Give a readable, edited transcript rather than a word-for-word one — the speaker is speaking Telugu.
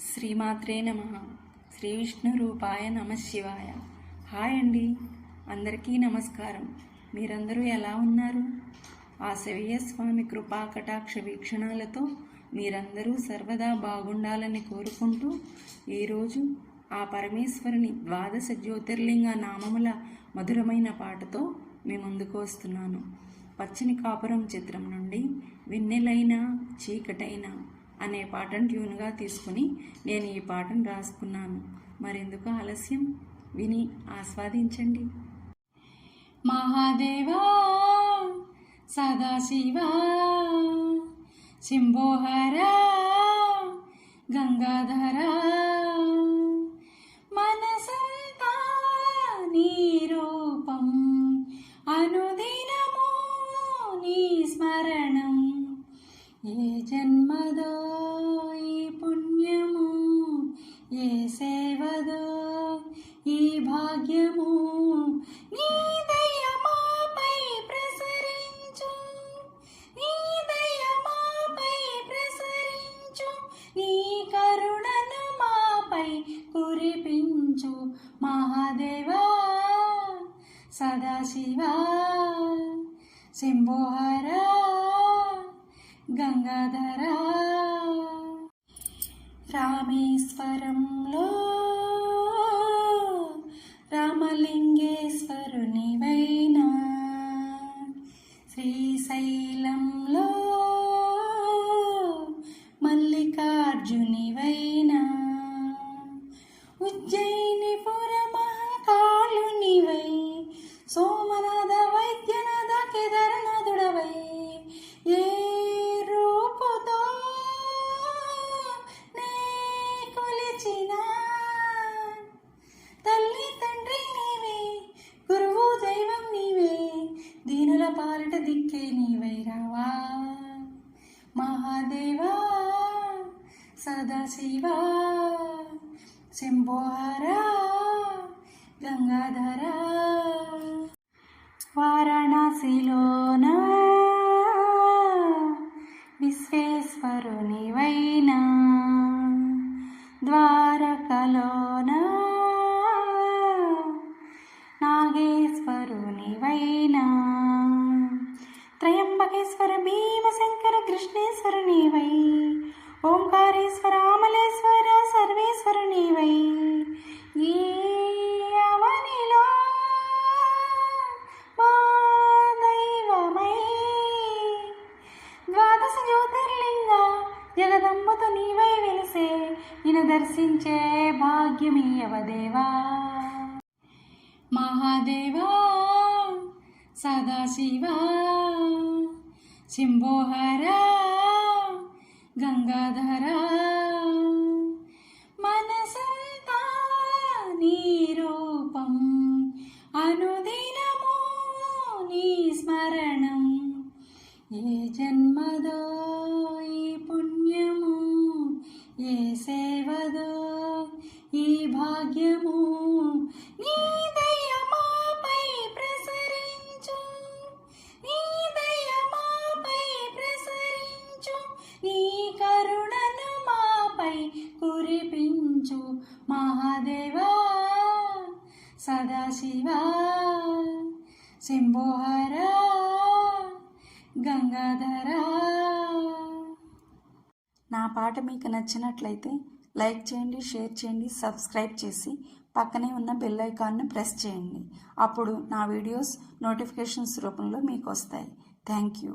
శ్రీమాత్రే నమః. శ్రీ విష్ణు రూపాయ నమఃశివాయ. హాయ్ అండి, అందరికీ నమస్కారం. మీరందరూ ఎలా ఉన్నారు? ఆ శివయ్య స్వామి కృపా కటాక్ష వీక్షణాలతో మీరందరూ సర్వదా బాగుండాలని కోరుకుంటూ ఈరోజు ఆ పరమేశ్వరుని ద్వాదశ జ్యోతిర్లింగ నామముల మధురమైన పాటతో మీ ముందుకు వస్తున్నాను. పచ్చని కాపురం చిత్రం నుండి వెన్నెలైన చీకటైన అనే పాటను ట్యూన్గా తీసుకుని నేను ఈ పాటను రాసుకున్నాను. మరెందుకు ఆలస్యం, విని ఆస్వాదించండి. మహాదేవా సదాశివా శంభోహరా గంగాధరా మనసంతా నీ రూపం అనుదినము నీ స్మరణం. ఏ జన్మదో ఈ పుణ్యము, ఏ సేవదో ఈ భాగ్యము, నీ దయ మాపై ప్రసరించు, నీ దయ మాపై ప్రసరించు, నీ కరుణను మాపై కురిపించు. మహాదేవా సదాశివా శంభోహరా గంగాధరా. రామేశ్వరంలో రామలింగేశ్వరునివైనా, శ్రీశైలంలో మల్లికార్జునివైనా, ఉజ్జయినిపుర మహాకాళునివై, సోమనాథ వైద్యనాథ కేదారనాథుడవై, ఏ రూపుతో నే కొలిచిన తల్లి తండ్రి నీవే, గురువు దైవం నీవే, దీనుల పాలిట దిక్కే నీవై రావా. మహాదేవా సదాశివా శంభోహరా గంగాధరా. వారణాసిలోనా విశ్వేశ్వరునివైనా, ద్వారకలోనా నాగేశ్వరునివైనా, త్రయంబకేశ్వర భీమశంకర కృష్ణేశ్వరునివై, ఓంకారేశ్వర అమలేశ్వర సర్వేశ్వరునివై, ఈ అవనిలో మా దైవమై, ద్వాదశ జ్యోతిర్లింగ జగదంబతో నీవై వెలిసే, నిన్ను దర్శించే భాగ్యమీయవదేవా. మహాదేవా సదాశివా శంభోహరా గంగాధరా మనసంతా నీ రూపం అనుదినము నీ స్మరణం. ఏ జన్మదో ఈ పుణ్యము, ఏ సేవదో ఈ భాగ్యము, నీ దయ మాపై ప్రసరించు, నీ దయ మాపై ప్రసరించు, నీ కరుణను మాపై కురిపించు. మహాదేవా సదాశివా శంభోహరా గంగాధరా. నా పాట మీకు నచ్చినట్లయితే లైక్ చేయండి, షేర్ చేయండి, సబ్స్క్రైబ్ చేసి పక్కనే ఉన్న బెల్ ఐకాన్ను ప్రెస్ చేయండి. అప్పుడు నా వీడియోస్ నోటిఫికేషన్స్ రూపంలో మీకు వస్తాయి. Thank you.